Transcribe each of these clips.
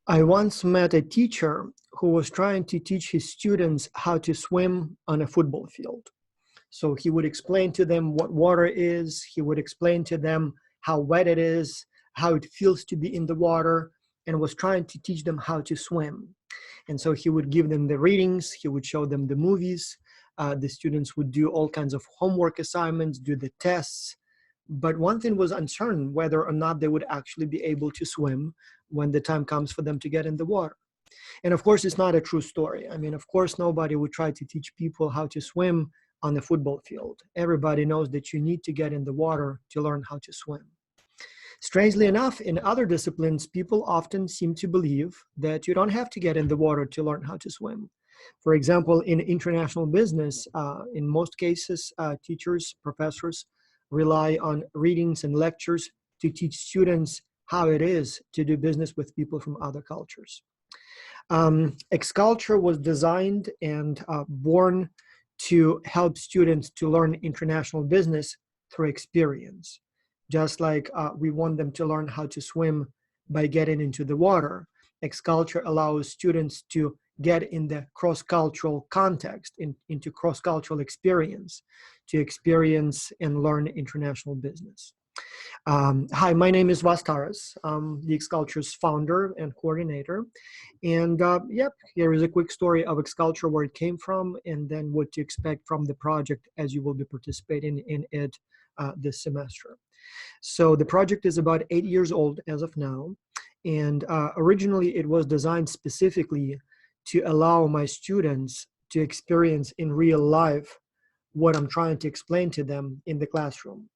I once met a teacher who was trying to teach his students how to swim on a football field. So he would explain to them what water is, he would explain to them how wet it is, how it feels to be in the water, and was trying to teach them how to swim. And so he would give them the readings, he would show them the movies, the students would do all kinds of homework assignments, do the tests. But one thing was uncertain, whether or not they would actually be able to swim when the time comes for them to get in the water. And of course, it's not a true story. I mean, of course, nobody would try to teach people how to swim on the football field. Everybody knows that you need to get in the water to learn how to swim. Strangely enough, in other disciplines, people often seem to believe that you don't have to get in the water to learn how to swim. For example, in international business, in most cases, teachers, professors rely on readings and lectures to teach students how it is to do business with people from other cultures. XCulture was designed and born to help students to learn international business through experience. Just like we want them to learn how to swim by getting into the water, XCulture allows students to get in the cross-cultural context, into cross-cultural experience, to experience and learn international business. Hi, my name is Vastaras. I'm the XCulture's founder and coordinator. And yep, here is a quick story of XCulture, where it came from, and then what to expect from the project as you will be participating in it this semester. So the project is about 8 years old as of now. And originally it was designed specifically to allow my students to experience in real life what I'm trying to explain to them in the classroom.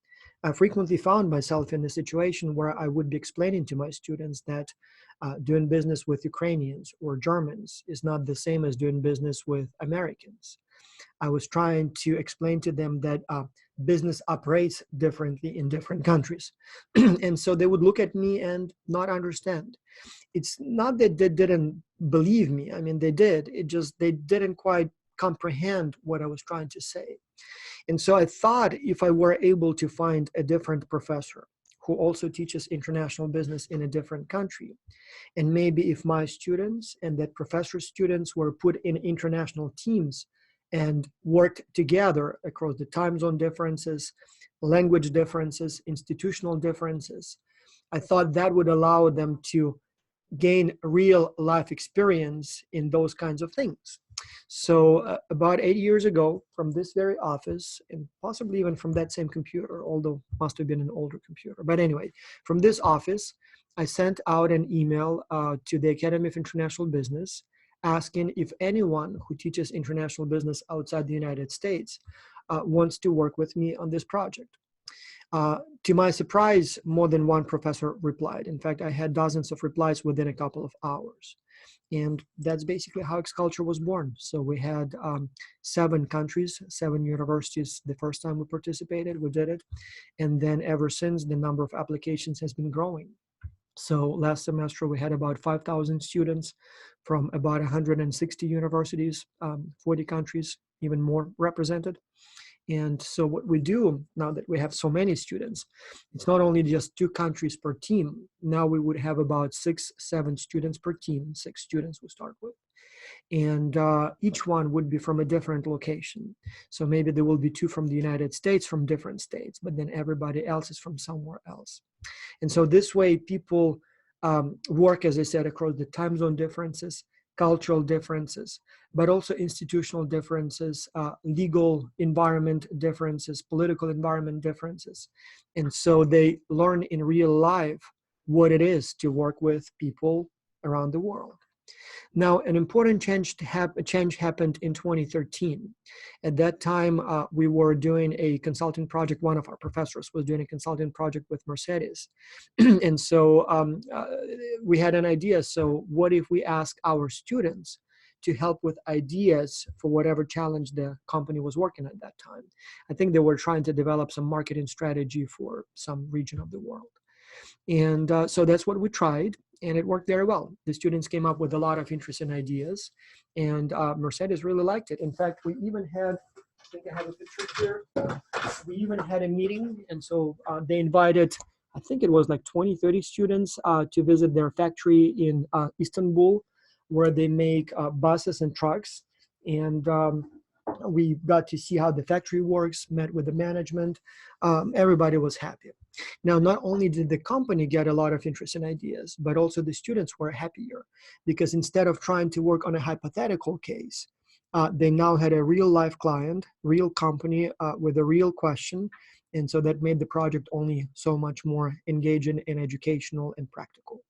I frequently found myself in a situation where I would be explaining to my students that doing business with Ukrainians or Germans is not the same as doing business with Americans. I was trying to explain to them that business operates differently in different countries. And so they would look at me and not understand. It's not that they didn't believe me. I mean, they did. It just, they didn't quite comprehend what I was trying to say. And so I thought, if I were able to find a different professor who also teaches international business in a different country, and maybe if my students and that professor's students were put in international teams and worked together across the time zone differences, language differences, institutional differences, I thought that would allow them to gain real life experience in those kinds of things. So about 8 years ago, from this very office, and possibly even from that same computer, although must have been an older computer. But anyway, from this office, I sent out an email to the Academy of International Business asking if anyone who teaches international business outside the United States wants to work with me on this project. To my surprise, more than one professor replied. In fact, I had dozens of replies within a couple of hours. And that's basically how XCulture was born. So we had 7 countries, 7 universities the first time we participated, we did it. And then ever since, the number of applications has been growing. So last semester, we had about 5,000 students from about 160 universities, 40 countries, even more represented. And so what we do now that we have so many students, it's not only just 2 countries per team. Now we would have about 6, 7 students per team, 6 students we start with. And each one would be from a different location. So maybe there will be 2 from the United States, from different states, but then everybody else is from somewhere else. And so this way people work, as I said, across the time zone differences, cultural differences, but also institutional differences, legal environment differences, political environment differences. And so they learn in real life what it is to work with people around the world. Now, an important change happened in 2013. At that time, we were doing a consulting project. One of our professors was doing a consulting project with Mercedes. And so we had an idea. So what if we ask our students to help with ideas for whatever challenge the company was working at that time? I think they were trying to develop some marketing strategy for some region of the world. And so that's what we tried, and it worked very well. The students came up with a lot of interesting ideas, and Mercedes really liked it. In fact, we even had, I think I have a picture here, we even had a meeting, and so they invited I think it was like 20, 30 students to visit their factory in Istanbul, where they make buses and trucks. And we got to see how the factory works, met with the management. Everybody was happy. Now, not only did the company get a lot of interesting ideas, but also the students were happier because instead of trying to work on a hypothetical case, they now had a real life client, real company with a real question. And so that made the project only so much more engaging and educational and practical.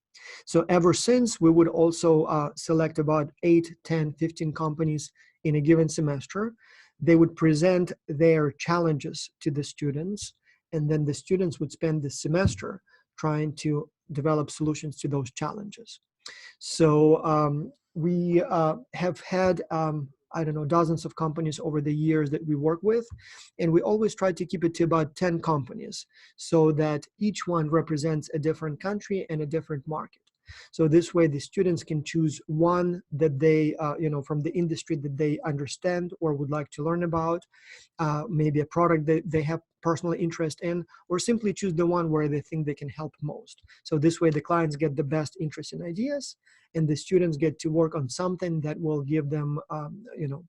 So ever since, we would also select about 8, 10, 15 companies in a given semester. They would present their challenges to the students, and then the students would spend the semester trying to develop solutions to those challenges. So we have had, I don't know, dozens of companies over the years that we work with, and we always try to keep it to about 10 companies so that each one represents a different country and a different market. So this way the students can choose one that they, from the industry that they understand or would like to learn about, maybe a product that they have personal interest in, or simply choose the one where they think they can help most. So this way the clients get the best interest in ideas, and the students get to work on something that will give them,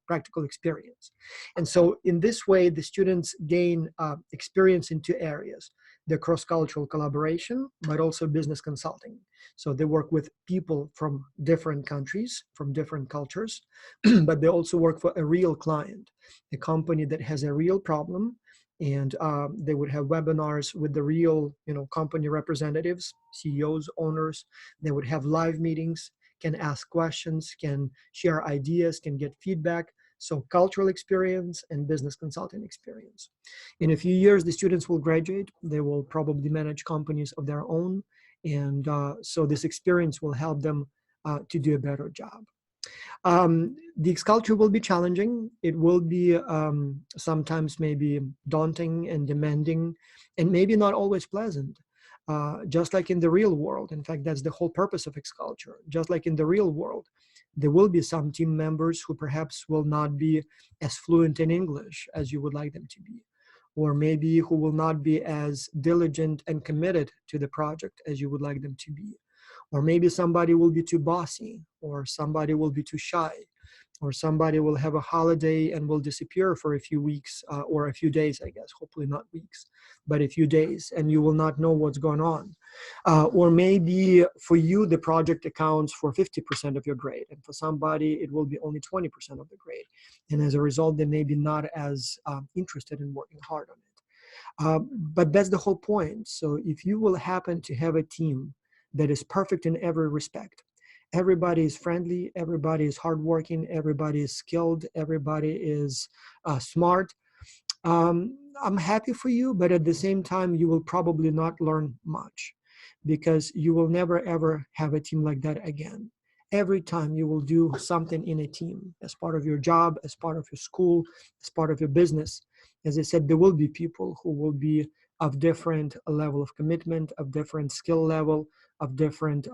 practical experience. And so in this way, the students gain experience in two areas: the cross-cultural collaboration, but also business consulting. So they work with people from different countries, from different cultures, but they also work for a real client, a company that has a real problem, and they would have webinars with the real, company representatives, CEOs, owners. They would have live meetings, can ask questions, can share ideas, can get feedback. So cultural experience and business consulting experience. In a few years, the students will graduate. They will probably manage companies of their own. And so this experience will help them to do a better job. The culture will be challenging. It will be sometimes maybe daunting and demanding, and maybe not always pleasant. Just like in the real world. In fact, that's the whole purpose of X-Culture. Just like in the real world, there will be some team members who perhaps will not be as fluent in English as you would like them to be, or maybe who will not be as diligent and committed to the project as you would like them to be. Or maybe somebody will be too bossy, or somebody will be too shy, or somebody will have a holiday and will disappear for a few weeks or a few days, I guess, hopefully not weeks, but a few days, and you will not know what's going on. Or maybe for you, the project accounts for 50% of your grade, and for somebody, it will be only 20% of the grade. And as a result, they may be not as interested in working hard on it. But that's the whole point. So if you will happen to have a team that is perfect in every respect, everybody is friendly, everybody is hardworking, everybody is skilled, everybody is smart, I'm happy for you, but at the same time, you will probably not learn much because you will never ever have a team like that again. Every time you will do something in a team as part of your job, as part of your school, as part of your business, as I said, there will be people who will be of different level of commitment, of different skill level, of different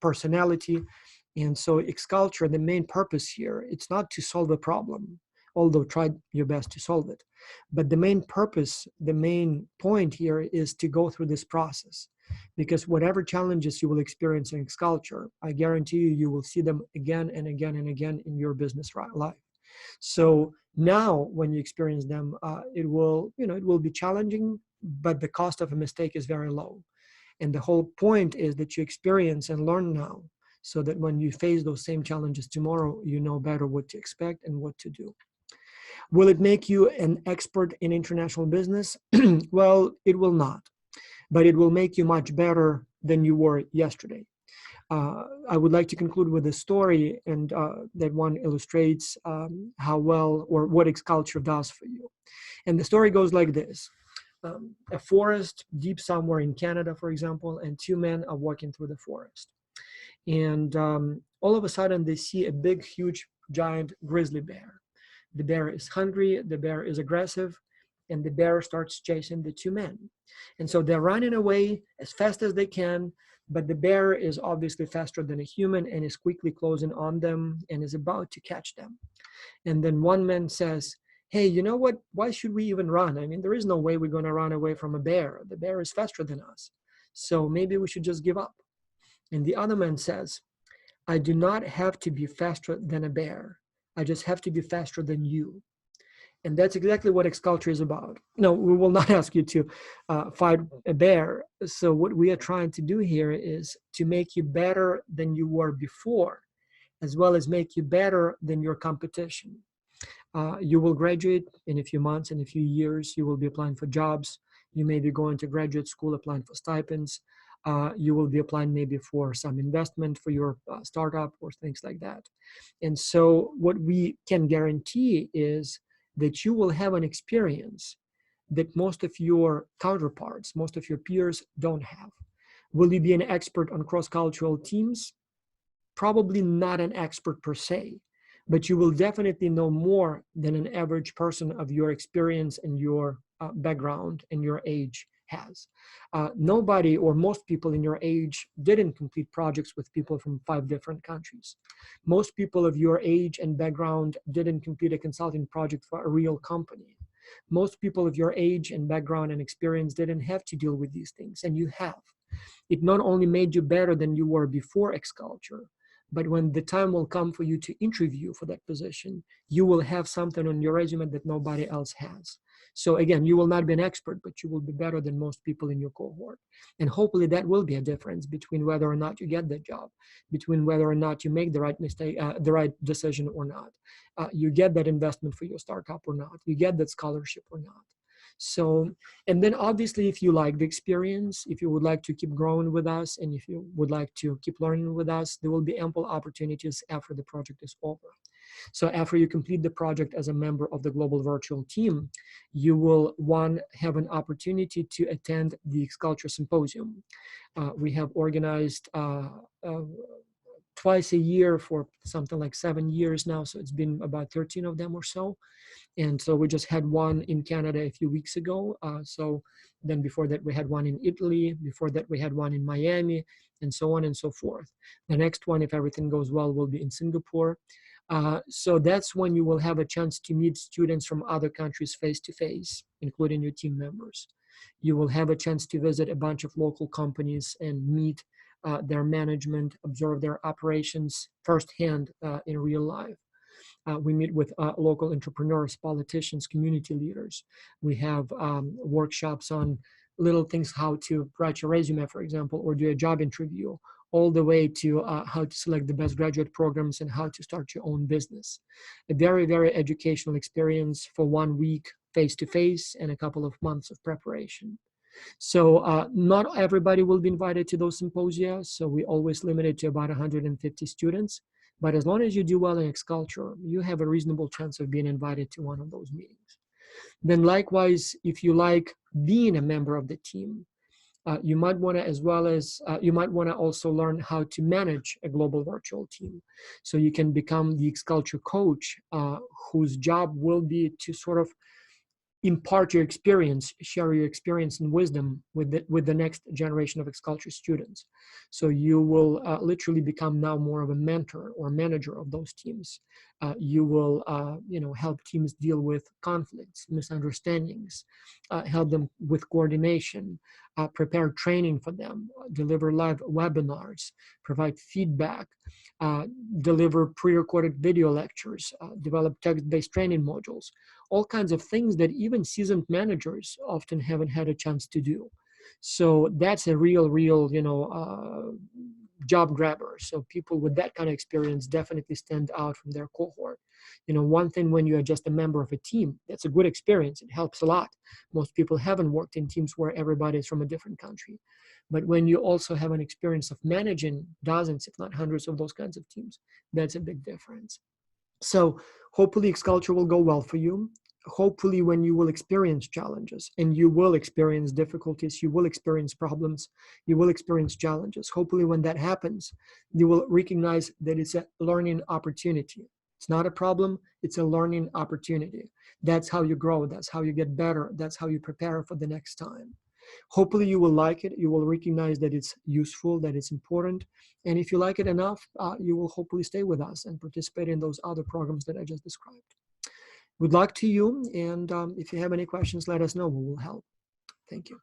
personality. And so X-Culture, the main purpose here, it's not to solve a problem, although try your best to solve it. But the main purpose, the main point here is to go through this process. Because whatever challenges you will experience in X-Culture, I guarantee you, you will see them again and again and again in your business life. So now when you experience them, it will be challenging, but the cost of a mistake is very low. And the whole point is that you experience and learn now, so that when you face those same challenges tomorrow, you know better what to expect and what to do. Will it make you an expert in international business? Well, it will not, but it will make you much better than you were yesterday. I would like to conclude with a story, and that one illustrates how well or what X-Culture does for you. And the story goes like this. A forest deep somewhere in Canada, for example, and two men are walking through the forest. And all of a sudden they see a big, huge, giant grizzly bear. The bear is hungry, the bear is aggressive, and the bear starts chasing the two men. And so they're running away as fast as they can, but the bear is obviously faster than a human and is quickly closing on them and is about to catch them. And then one man says, hey, you know what? Why should we even run? I mean, there is no way we're going to run away from a bear. The bear is faster than us. So maybe we should just give up. And the other man says, I do not have to be faster than a bear. I just have to be faster than you. And that's exactly what X-Culture is about. No, we will not ask you to fight a bear. So what we are trying to do here is to make you better than you were before, as well as make you better than your competition. You will graduate in a few months, in a few years. You will be applying for jobs. You may be going to graduate school, applying for stipends. You will be applying maybe for some investment for your startup or things like that. And so what we can guarantee is that you will have an experience that most of your counterparts, most of your peers don't have. Will you be an expert on cross-cultural teams? Probably not an expert per se, but you will definitely know more than an average person of your experience and your background and your age has. Nobody or most people in your age didn't complete projects with people from 5 different countries. Most people of your age and background didn't complete a consulting project for a real company. Most people of your age and background and experience didn't have to deal with these things, and you have. It not only made you better than you were before X-Culture, but when the time will come for you to interview for that position, you will have something on your resume that nobody else has. So again, you will not be an expert, but you will be better than most people in your cohort. And hopefully that will be a difference between whether or not you get the job, between whether or not you make the right mistake, the right decision or not. You get that investment for your startup or not. You get that scholarship or not. So, and then obviously, if you like the experience, if you would like to keep growing with us, and if you would like to keep learning with us, there will be ample opportunities after the project is over. So after you complete the project as a member of the Global Virtual Team, you will, one, have an opportunity to attend the X-Culture Symposium. We have organized twice a year for something like 7 years now, so it's been about 13 of them or so. And so we just had one in Canada a few weeks ago. So then before that, we had one in Italy. Before that, we had one in Miami, and so on and so forth. The next one, if everything goes well, will be in Singapore. So that's when you will have a chance to meet students from other countries face to face, including your team members. You will have a chance to visit a bunch of local companies and meet their management, observe their operations firsthand in real life. We meet with local entrepreneurs, politicians, community leaders. We have workshops on little things, how to write your resume, for example, or do a job interview, all the way to how to select the best graduate programs and how to start your own business. A very, very educational experience for 1 week face-to-face and a couple of months of preparation. So not everybody will be invited to those symposia, so we always limit it to about 150 students. But as long as you do well in X-Culture, you have a reasonable chance of being invited to one of those meetings. Then likewise, if you like being a member of the team, you might want to, as well as you might want to also learn how to manage a global virtual team. So you can become the X-Culture coach, whose job will be to sort of impart your experience, share your experience and wisdom with the next generation of X-Culture students. So you will literally become now more of a mentor or manager of those teams. You will help teams deal with conflicts, misunderstandings, help them with coordination, prepare training for them, deliver live webinars, provide feedback, deliver pre-recorded video lectures, develop text-based training modules, all kinds of things that even seasoned managers often haven't had a chance to do. So that's a real, job grabber. So people with that kind of experience definitely stand out from their cohort. One thing when you are just a member of a team, that's a good experience. It helps a lot. Most people haven't worked in teams where everybody is from a different country. But when you also have an experience of managing dozens, if not hundreds of those kinds of teams, that's a big difference. So hopefully X-Culture will go well for you. Hopefully when you will experience challenges, and you will experience difficulties, you will experience problems, you will experience challenges. Hopefully when that happens, you will recognize that it's a learning opportunity. It's not a problem, it's a learning opportunity. That's how you grow, that's how you get better, that's how you prepare for the next time. Hopefully you will like it, you will recognize that it's useful, that it's important, and if you like it enough, you will hopefully stay with us and participate in those other programs that I just described. Good luck to you. And if you have any questions, let us know. We will help. Thank you.